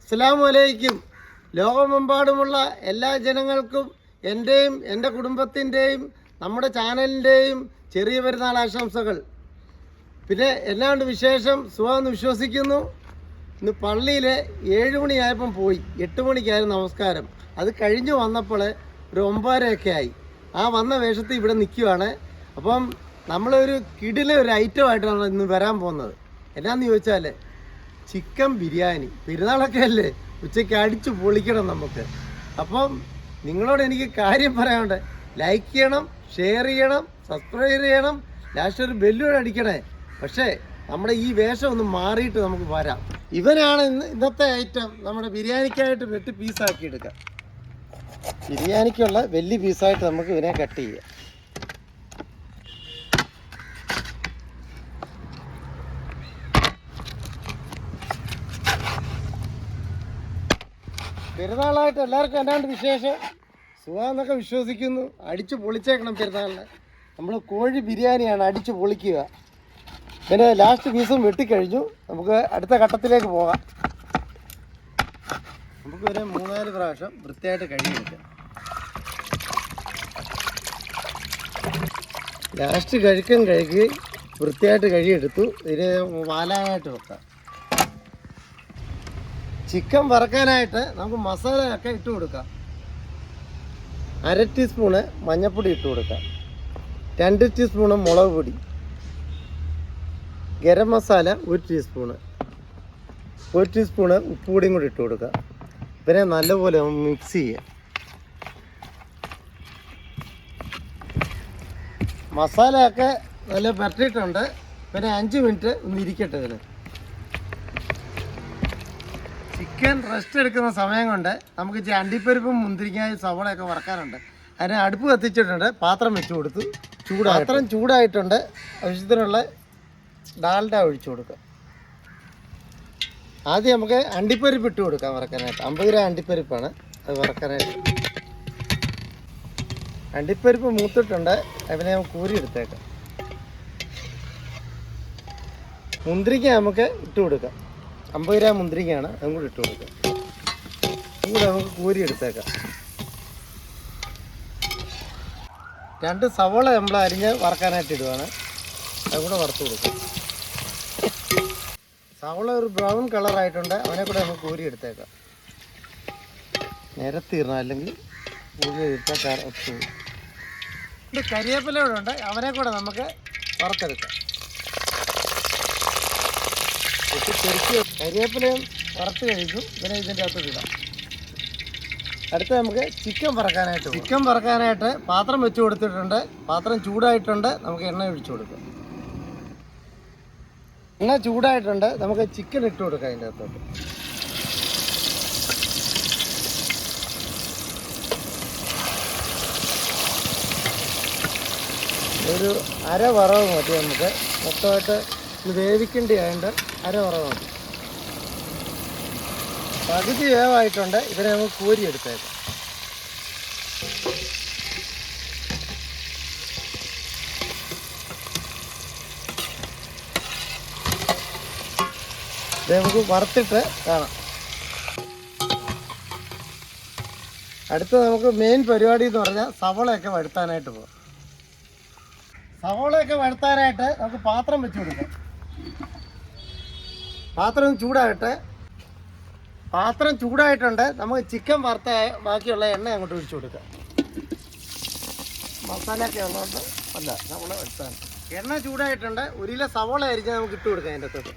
അസ്സലാമു അലൈക്കും. ലോകമെമ്പാടുമുള്ള എല്ലാ ജനങ്ങൾക്കും എൻ്റെയും എൻ്റെ കുടുംബത്തിൻ്റെയും നമ്മുടെ ചാനലിൻ്റെയും ചെറിയ പെരുന്നാൾ ആശംസകൾ. പിന്നെ എന്നാണ്ട് വിശേഷം? സുഖമെന്ന് വിശ്വസിക്കുന്നു. ഇന്ന് പള്ളിയിൽ 7 മണിയായപ്പം പോയി, 8 മണിക്കായിരുന്നു നമസ്കാരം. അത് കഴിഞ്ഞ് വന്നപ്പോൾ ഒരു 9:30 ആയി. ആ വന്ന വേഷത്തിൽ ഇവിടെ നിൽക്കുവാണ്. അപ്പം നമ്മളൊരു കിടിലെ ഒരു ഐറ്റമായിട്ടാണ് ഇന്ന് വരാൻ പോകുന്നത്. എന്നാന്ന് ചോദിച്ചാൽ ചിക്കൻ ബിരിയാണി. പെരുന്നാളൊക്കെ അല്ലേ, ഉച്ചയ്ക്ക് അടിച്ച് പൊളിക്കണം നമുക്ക്. അപ്പം നിങ്ങളോട് എനിക്ക് കാര്യം പറയാനുണ്ട്. ലൈക്ക് ചെയ്യണം, ഷെയർ ചെയ്യണം, സബ്സ്ക്രൈബ് ചെയ്യണം, ലാസ്റ്റ് ഒരു ബെല്ലൂടെ അടിക്കണേ. പക്ഷേ നമ്മുടെ ഈ വേഷം ഒന്ന് മാറിയിട്ട് നമുക്ക് വരാം. ഇവനാണ് ഇന്നത്തെ ഐറ്റം. നമ്മുടെ ബിരിയാണിക്കായിട്ട് വെട്ടി പീസാക്കി എടുക്കാം. ബിരിയാണിക്കുള്ള വലിയ പീസായിട്ട് നമുക്ക് ഇവനെ കട്ട് ചെയ്യാം. പെരുന്നാളായിട്ട് എല്ലാവർക്കും എന്നാണ്ട് വിശേഷം? സുഖമെന്നൊക്കെ വിശ്വസിക്കുന്നു. അടിച്ച് പൊളിച്ചേക്കണം പെരുന്നാളിന്. നമ്മൾ കോഴി ബിരിയാണിയാണ് അടിച്ച് പൊളിക്കുക. പിന്നെ ലാസ്റ്റ് പീസും വെട്ടിക്കഴിഞ്ഞു. നമുക്ക് അടുത്ത ഘട്ടത്തിലേക്ക് പോകാം. നമുക്ക് ഒരു 3-4 പ്രാവശ്യം വൃത്തിയായിട്ട് കഴുകിയെടുക്കാം. ലാസ്റ്റ് കഴുകി വൃത്തിയായിട്ട് കഴുകിയെടുത്തു. ഇതിന് വാലാനായിട്ട് വെക്കാം. ചിക്കൻ വറക്കാനായിട്ട് നമുക്ക് മസാലയൊക്കെ ഇട്ട് കൊടുക്കാം. 1/2 ടീസ്പൂണ് മഞ്ഞൾപ്പൊടി ഇട്ട് കൊടുക്കാം. 2 ടീസ്പൂണ് മുളക് പൊടി, ഗരം മസാല 1 ടീസ്പൂണ്, 1 ടീസ്പൂണ് ഉപ്പ് പൊടിയും കൂടി ഇട്ട് കൊടുക്കുക. പിന്നെ നല്ലപോലെ മിക്സ് ചെയ്യുക. മസാലയൊക്കെ നല്ല പരട്ടിയിട്ടുണ്ട്. പിന്നെ 5 മിനിറ്റ് ഒന്ന് ഇരിക്കട്ടെ. ഇതിന് ചിക്കൻ റെസ്റ്റ് എടുക്കുന്ന സമയം കൊണ്ട് നമുക്ക് അണ്ടിപ്പരിപ്പും മുന്തിരിങ്ങയും സവോളയൊക്കെ വറക്കാനുണ്ട്. അതിന് അടുപ്പ് കത്തിച്ചിട്ടുണ്ട്. പാത്രം വെച്ച് കൊടുത്തു. പാത്രം ചൂടായിട്ടുണ്ട്. ആവശ്യത്തിനുള്ള ഡാൽഡ ഒഴിച്ചു കൊടുക്കുക. ആദ്യം നമുക്ക് അണ്ടിപ്പരിപ്പ് ഇട്ട് കൊടുക്കാം വറക്കാനായിട്ട്. 50 ഗ്രാം അണ്ടിപ്പരിപ്പാണ് അത് വറക്കാനായിട്ട്. അണ്ടിപ്പരിപ്പ് മൂത്തിട്ടുണ്ട്. അതിനെ നമുക്ക് കൂരി എടുത്തേക്കാം. മുന്തിരിക്ക നമുക്ക് ഇട്ട് കൊടുക്കാം. 50 ഗ്രാം മുന്തിരിക്കയാണ്, അതും കൂടി ഇട്ട് കൊടുക്കാം. കൂടെ നമുക്ക് കൂരി എടുത്തേക്കാം. 2 സവോള നമ്മൾ അരിഞ്ഞ് വറക്കാനായിട്ട് ഇടുവാണ്. അതും കൂടെ വറുത്ത് കൊടുക്കാം. സവോള ഒരു ബ്രൗൺ കളറായിട്ടുണ്ട്. അവനെ കൂടെ നമുക്ക് കൂരി എടുത്തേക്കാം. നിരത്തിയിടണം, അല്ലെങ്കിൽ കൂരി എടുത്താൽ കരിവേപ്പില കൂടെ ഉണ്ട്. അവനെ കൂടെ നമുക്ക് വറുത്തെടുക്കാം. ചെറുക്കി കരിവേപ്പിലയും വറുത്ത് കഴിക്കും. പിന്നെ ഇതിൻ്റെ അകത്ത് ഇടാം. അടുത്ത് നമുക്ക് ചിക്കൻ വറക്കാനായിട്ട് പാത്രം വെച്ച് കൊടുത്തിട്ടുണ്ട്. പാത്രം ചൂടായിട്ടുണ്ട്. നമുക്ക് എണ്ണ ഒഴിച്ചു കൊടുക്കാം. എണ്ണ ചൂടായിട്ടുണ്ട്. നമുക്ക് ചിക്കൻ ഇട്ട് കൊടുക്കാം. അതിൻ്റെ അകത്തോട്ട് ഒരു 1/2 വറവ് മതി. നമുക്ക് മൊത്തമായിട്ട് ഇത് വേവിക്കേണ്ടതായതുകൊണ്ട് 1/2 വറവ് മതി. പകുതി വേവായിട്ടുണ്ട്. ഇതിനെ നമുക്ക് കോരി എടുത്തേക്കാം. ഇത് നമുക്ക് വറുത്തിട്ട് കാണാം. അടുത്ത നമുക്ക് മെയിൻ പരിപാടി എന്ന് പറഞ്ഞാൽ സവോളയൊക്കെ വഴുത്താനായിട്ട് പോകും. സവോളയൊക്കെ വഴുത്താനായിട്ട് നമുക്ക് പാത്രം വെച്ച് കൊടുക്കാം. പാത്രം ചൂടായിട്ടുണ്ട്. നമുക്ക് ചിക്കൻ വറുത്ത ബാക്കിയുള്ള എണ്ണ അങ്ങോട്ട് ഒഴിച്ചു കൊടുക്കാം. മസാലയൊക്കെ ഉള്ളതുകൊണ്ട് അല്ല, സവോള വഴുത്താണ്. എണ്ണ ചൂടായിട്ടുണ്ട്. 1 കിലോ സവോള അരിഞ്ഞാൽ നമുക്ക് ഇട്ട് കൊടുക്കാം. അതിൻ്റെ അകത്തോട്ട്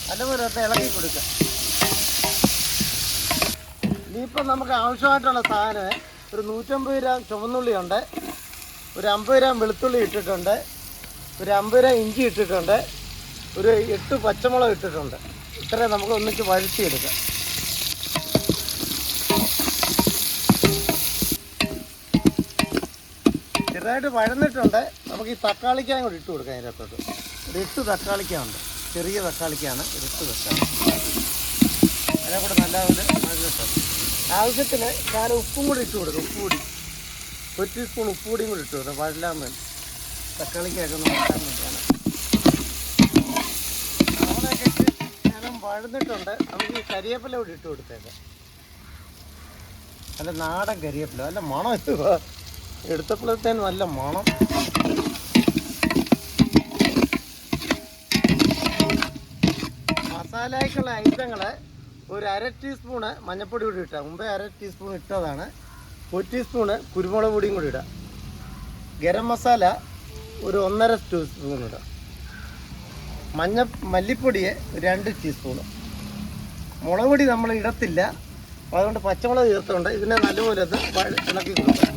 നല്ലപോലെ ഇളക്കി കൊടുക്കാം. ഇനിയിപ്പം നമുക്ക് ആവശ്യമായിട്ടുള്ള സാധനം ഒരു 150 ഗ്രാം ചുവന്നുള്ളി ഉണ്ട്, ഒരു 50 ഗ്രാം വെളുത്തുള്ളി ഇട്ടിട്ടുണ്ട്, ഒരു 50 ഗ്രാം ഇഞ്ചി ഇട്ടിട്ടുണ്ട്, ഒരു 8 പച്ചമുളക് ഇട്ടിട്ടുണ്ട്. ഇത്രയും നമുക്ക് ഒന്നിച്ച് വഴറ്റിയെടുക്കാം. ചെറുതായിട്ട് വഴന്നിട്ടുണ്ട്. നമുക്ക് ഈ തക്കാളിക്കായും കൂടി ഇട്ട് കൊടുക്കാം. അതിനകത്തോട്ട് ഒരു 8 തക്കാളിക്കുണ്ട്. ചെറിയ തക്കാളിക്കാണ് 8 തക്കാളി. അതിനെ കൂടെ നല്ലപോലെ വഴന്നിട്ടുണ്ട്. ആവശ്യത്തിന് ഞാൻ ഉപ്പും കൂടി ഇട്ട് കൊടുക്കും. ഉപ്പ് പൊടി 1 ടീസ്പൂൺ ഉപ്പ് പൊടിയും കൂടി ഇട്ട് കൊടുക്കാം. വഴലാൻ വേണ്ടി, തക്കാളിക്കൊക്കെ ഒന്ന് വഴലാൻ വേണ്ടിയാണ്. വഴന്നിട്ടുണ്ട്. നമുക്ക് ഈ കരിവേപ്പില കൂടി ഇട്ട് കൊടുത്തേക്കാം. നല്ല നാടൻ കരിവേപ്പില, നല്ല മണം. എടുത്തപ്പോഴത്തേന് നല്ല മണം. മസാലയ്ക്കുള്ള ഐറ്റങ്ങൾ ഒരു 1/2 ടീസ്പൂണ് മഞ്ഞൾപ്പൊടി കൂടി ഇട്ടാൽ, മുമ്പേ 1/2 ടീസ്പൂൺ ഇട്ടതാണ്. 1 ടീസ്പൂണ് കുരുമുളക് പൊടിയും കൂടി ഇടാം. ഗരം മസാല ഒരു 1.5 ടീസ്പൂൺ ഇടാം. മല്ലിപ്പൊടിയെ 2 ടീസ്പൂണ്. മുളക് പൊടി നമ്മൾ ഇടത്തില്ല, അതുകൊണ്ട് പച്ചമുളക് ചേർത്തുകൊണ്ട് ഇതിനെ നല്ലപോലെ അത് ഇളക്കി കൊടുക്കാം.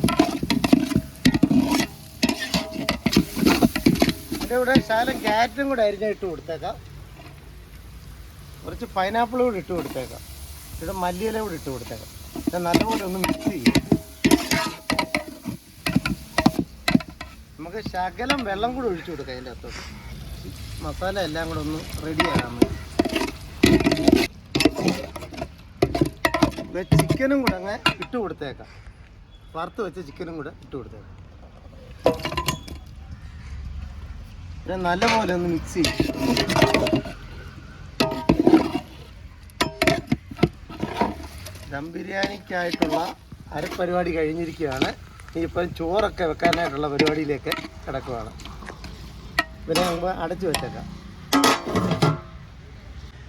അതിൻ്റെ കൂടെ ശകലം ക്യാരറ്റും കൂടെ അരിഞ്ഞിട്ട് കൊടുത്തേക്കാം. കുറച്ച് പൈനാപ്പിൾ കൂടി ഇട്ട് കൊടുത്തേക്കാം. ഇവിടെ മല്ലിയില കൂടി ഇട്ട് കൊടുത്തേക്കാം. ഇത് നല്ലപോലെ ഒന്ന് മിക്സ് ചെയ്യും. നമുക്ക് ശകലം വെള്ളം കൂടി ഒഴിച്ചു കൊടുക്കാം അതിൻ്റെ അകത്തോട്ട്. മസാല എല്ലാം കൂടെ ഒന്ന് റെഡി ആകാൻ വേണ്ടി ചിക്കനും കൂടെ അങ്ങ് ഇട്ട് കൊടുത്തേക്കാം. വറുത്ത് വെച്ച ചിക്കനും കൂടെ ഇട്ട് കൊടുത്തേക്കാം. പിന്നെ നല്ലപോലെ ഒന്ന് മിക്സ് ചെയ്യും. ദം ബിരിയാണിക്കായിട്ടുള്ള അരപ്പരിപാടി കഴിഞ്ഞിരിക്കുകയാണ്. ഇനിയിപ്പം ചോറൊക്കെ വെക്കാനായിട്ടുള്ള പരിപാടിയിലേക്ക് കിടക്കുകയാണ്. പിന്നെ നമുക്ക് അടച്ചു വെച്ചേക്കാം.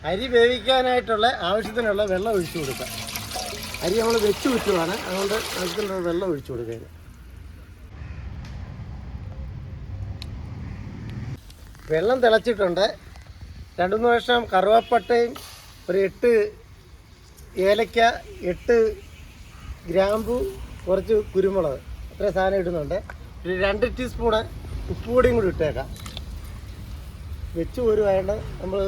അരി വേവിക്കാനായിട്ടുള്ള ആവശ്യത്തിനുള്ള വെള്ളം ഒഴിച്ചു കൊടുക്കാം. അരി നമ്മൾ വെച്ച് വിട്ടുമാണ്, അതുകൊണ്ട് ആവശ്യത്തിനുള്ള വെള്ളം ഒഴിച്ചു കൊടുക്കുക. വെള്ളം തിളച്ചിട്ടുണ്ട്. 2-3 വർഷം കറുവാപ്പട്ടയും ഒരു 8 ഏലക്ക, 8 ഗ്രാമ്പു, കുറച്ച് കുരുമുളക്, അത്ര സാധനം ഇടുന്നുണ്ട്. ഒരു 2 ടീസ്പൂണ് ഉപ്പ് പൊടിയും കൂടി ഇട്ടേക്കാം. വെച്ച് വരുവായതുകൊണ്ട് നമ്മൾ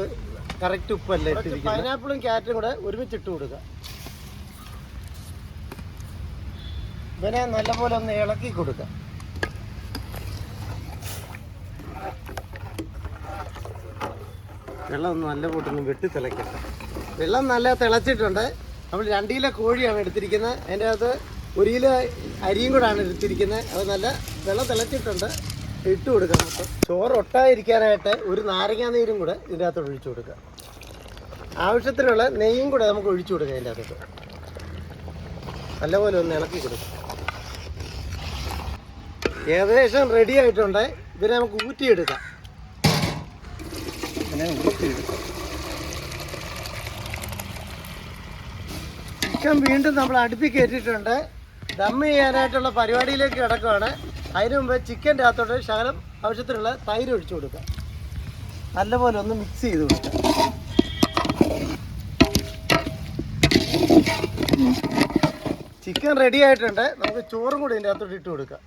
കറക്റ്റ് ഉപ്പല്ല ഇട്ടിരിക്കുന്നത്. പൈനാപ്പിളും ക്യാരറ്റും കൂടെ ഒരുമിച്ച് ഇട്ട് കൊടുക്കുക. ഇതിനെ നല്ലപോലെ ഒന്ന് ഇളക്കി കൊടുക്കുക. വെള്ളം ഒന്ന് നല്ല കൂട്ടൊന്ന് വെട്ടി തിളയ്ക്കട്ടെ. വെള്ളം നല്ല തിളച്ചിട്ടുണ്ട്. നമ്മൾ 2 കിലോ കോഴിയാണ് എടുത്തിരിക്കുന്നത്. അതിൻ്റെ അകത്ത് 1 കിലോ അരിയും കൂടാണ് എടുത്തിരിക്കുന്നത്. അത് നല്ല വെള്ളം തിളച്ചിട്ടുണ്ട്. ഇട്ട് കൊടുക്കാം. മൊത്തം ചോറ് ഒട്ടാതിരിക്കാനായിട്ട് ഒരു നാരങ്ങാ നീരും കൂടെ ഇതിൻ്റെ അകത്ത് ഒഴിച്ചു കൊടുക്കുക. ആവശ്യത്തിനുള്ള നെയ്യും കൂടെ നമുക്ക് ഒഴിച്ചു കൊടുക്കാം. അതിൻ്റെ അകത്തോട്ട് നല്ലപോലെ ഒന്ന് ഇളക്കി കൊടുക്കാം. ഏകദേശം റെഡി ആയിട്ടുണ്ട്. ഇതിനെ നമുക്ക് ഊറ്റിയെടുക്കാം. ചിക്കൻ വീണ്ടും നമ്മൾ അടുപ്പിൽ കയറ്റിയിട്ടുണ്ട്. ദം ചെയ്യാനായിട്ടുള്ള പരിപാടിയിലേക്ക് കിടക്കുകയാണ്. അതിന് മുമ്പ് ചിക്കൻ്റെ അകത്തോട്ട് ശകലം ആവശ്യത്തിനുള്ള തൈര് ഒഴിച്ചു കൊടുക്കുക. നല്ലപോലെ ഒന്ന് മിക്സ് ചെയ്ത് കൊടുക്കുക. ചിക്കൻ റെഡി ആയിട്ടുണ്ട്. നമുക്ക് ചോറും കൂടി ഇതിൻ്റെ അകത്തോട്ട് ഇട്ട് കൊടുക്കാം.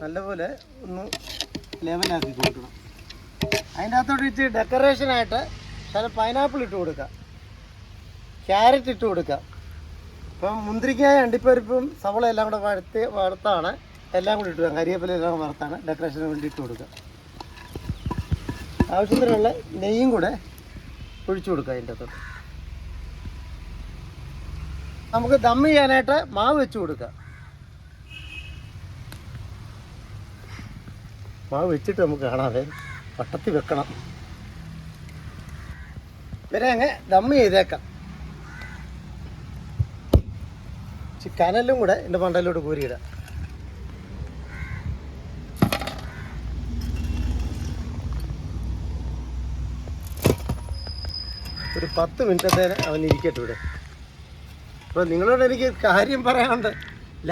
നല്ലപോലെ ഒന്ന് ലെവലാക്കി കൊടുക്കണം. അതിൻ്റെ അകത്തോട്ട് ഇട്ട് ഡെക്കറേഷനായിട്ട് ശകലം പൈനാപ്പിൾ ഇട്ട് കൊടുക്കുക, ക്യാരറ്റ് ഇട്ട് കൊടുക്കുക. ഇപ്പം മുന്തിരിക്കായ അണ്ടിപ്പരിപ്പും സവള എല്ലാം കൂടെ വറുത്താണ് എല്ലാം കൂടി ഇട്ട് കൊടുക്കുക. കരിവേപ്പില എല്ലാം വറുത്താണ് ഡെക്കറേഷന് വേണ്ടി ഇട്ട് കൊടുക്കുക. ആവശ്യത്തിനുള്ള നെയ്യും കൂടെ ഒഴിച്ചു കൊടുക്കുക. അതിൻ്റെ അകത്തോട്ട് നമുക്ക് ദം ചെയ്യാനായിട്ട് മാവ് വെച്ച് കൊടുക്കുക. മാവ് വെച്ചിട്ട് നമുക്ക് കാണാതെ വട്ടത്തിൽ വെക്കണം. പിന്നെ അങ്ങ് ദം ചെയ്തേക്കാം. കനലും കൂടെ എൻ്റെ മണ്ടയിലോട്ട് കോരിയിടാം. ഒരു 10 മിനിറ്റത്തേന് അവൻ ഇരിക്കട്ടെ ഇവിടെ. അപ്പോൾ നിങ്ങളോട് എനിക്ക് കാര്യം പറയാനുണ്ട്.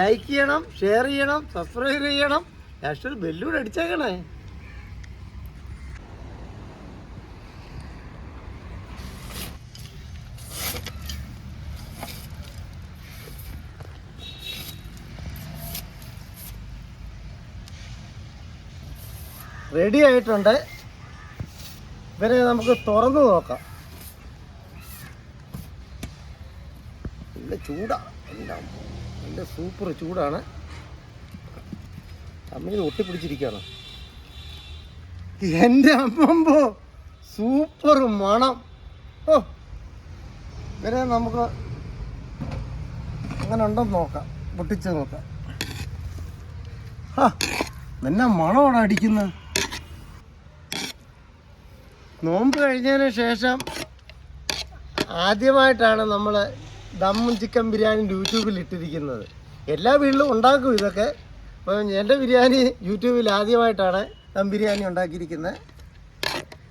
ലൈക്ക് ചെയ്യണം, ഷെയർ ചെയ്യണം, സബ്സ്ക്രൈബ് ചെയ്യണം. ലാസ്റ്റ് ബെല്ലൂടെ അടിച്ചേക്കണേ. റെഡി ആയിട്ടുണ്ട്. ഇവരെ നമുക്ക് തുറന്ന് നോക്കാം. നല്ല ചൂടാ, നല്ല സൂപ്പർ ചൂടാണ്. അമ്മയിൽ ഒട്ടിപ്പിടിച്ചിരിക്കുകയാണ്. എൻ്റെ അമ്മമ്പോ സൂപ്പർ മണം. ഓ, ഇവരെ നമുക്ക് അങ്ങനെ ഉണ്ടെന്ന് നോക്കാം, പൊട്ടിച്ച് നോക്കാം. എന്നാ മണമാണ് അടിക്കുന്നത്. നോമ്പ് കഴിഞ്ഞതിന് ശേഷം ആദ്യമായിട്ടാണ് നമ്മൾ ദമ്മും ചിക്കൻ ബിരിയാണി യൂട്യൂബിൽ ഇട്ടിരിക്കുന്നത്. എല്ലാ വീട്ടിലും ഉണ്ടാക്കും ഇതൊക്കെ. അപ്പം എൻ്റെ ബിരിയാണി യൂട്യൂബിൽ ആദ്യമായിട്ടാണ് ദം ബിരിയാണി ഉണ്ടാക്കിയിരിക്കുന്നത്.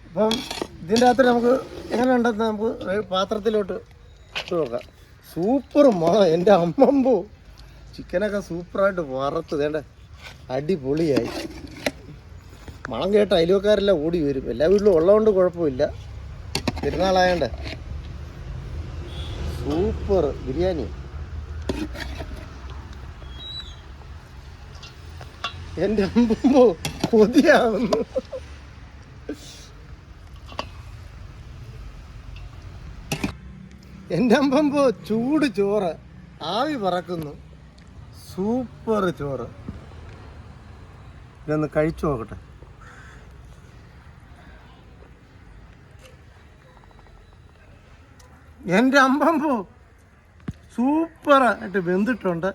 അപ്പം ഇതിൻ്റെ അകത്ത് നമുക്ക് എങ്ങനെ ഉണ്ടെന്ന് നമുക്ക് പാത്രത്തിലോട്ട് ഇട്ട് നോക്കാം. സൂപ്പർ മണം, എൻ്റെ അമ്മമ്പോ. ചിക്കനൊക്കെ സൂപ്പറായിട്ട് വറുത്ത് വേണ്ട അടിപൊളിയായി. മണം കേട്ട് അയൽവക്കാരെല്ലാം ഓടി വരും. എല്ലാ വീട്ടിലും ഉള്ളതുകൊണ്ട് കുഴപ്പമില്ല, പെരുന്നാളായണ്ട. സൂപ്പർ ബിരിയാണി. എൻ്റെ അമ്പോ കൊതിയാവുന്നു. എൻ്റെ അമ്പമ്പോ ചൂട് ചോറ് ആവി പറക്കുന്നു. സൂപ്പർ ചോറ്. ഇതൊന്ന് കഴിച്ചു നോക്കട്ടെ. എൻ്റെ അമ്പമ്പോ സൂപ്പറായിട്ട് വെന്തിട്ടുണ്ട്.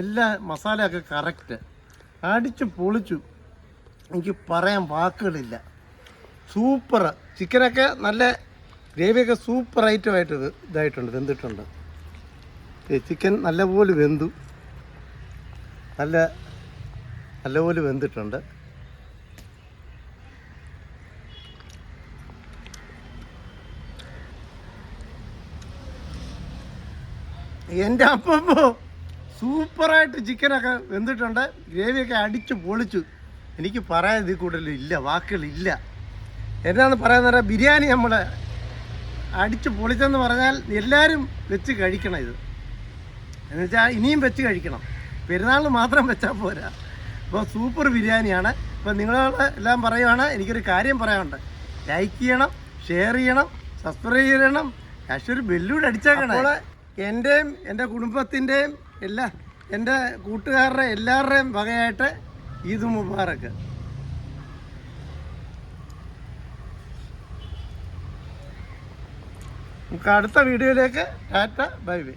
എല്ലാ മസാലയൊക്കെ കറക്റ്റ്, അടിച്ച് പൊളിച്ചു. എനിക്ക് പറയാൻ വാക്കുകളില്ല. സൂപ്പർ. ചിക്കനൊക്കെ നല്ല ഗ്രേവിയൊക്കെ സൂപ്പർ ഐറ്റമായിട്ട് ഇതായിട്ടുണ്ട്, വെന്തിട്ടുണ്ട്. ചിക്കൻ നല്ലപോലെ വെന്തു, നല്ലപോലെ വെന്തിട്ടുണ്ട്. എൻ്റെ അപ്പപ്പോ സൂപ്പറായിട്ട് ചിക്കനൊക്കെ വെന്തിട്ടുണ്ട്. ഗ്രേവിയൊക്കെ അടിച്ച് പൊളിച്ചു. എനിക്ക് പറയാൻ ഇതിൽ കൂടുതൽ ഇല്ല, വാക്കുകളില്ല. എന്നാന്ന് പറയാൻ ബിരിയാണി നമ്മൾ അടിച്ച് പൊളിച്ചെന്ന് പറഞ്ഞാൽ എല്ലാവരും വെച്ച് കഴിക്കണം. ഇത് എന്ന് വെച്ചാൽ ഇനിയും വെച്ച് കഴിക്കണം, പെരുന്നാളിന് മാത്രം വെച്ചാൽ പോരാ. അപ്പോൾ സൂപ്പർ ബിരിയാണിയാണ്. അപ്പോൾ നിങ്ങളോട് എല്ലാം പറയുവാണ്, എനിക്കൊരു കാര്യം പറയാനുണ്ട്. ലൈക്ക് ചെയ്യണം, ഷെയർ ചെയ്യണം, സബ്സ്ക്രൈബ് ചെയ്യണം, ഒരു ബെല്ലൂടെ അടിച്ചേക്കണം. അപ്പോൾ എൻ്റെയും എൻ്റെ കുടുംബത്തിൻ്റെയും എൻ്റെ കൂട്ടുകാരുടെ എല്ലാവരുടെയും വകയായിട്ട് ഈദ് മുബാറക്ക്. നമുക്ക് അടുത്ത വീഡിയോയിലേക്ക് ടാറ്റ, ബൈ ബൈ.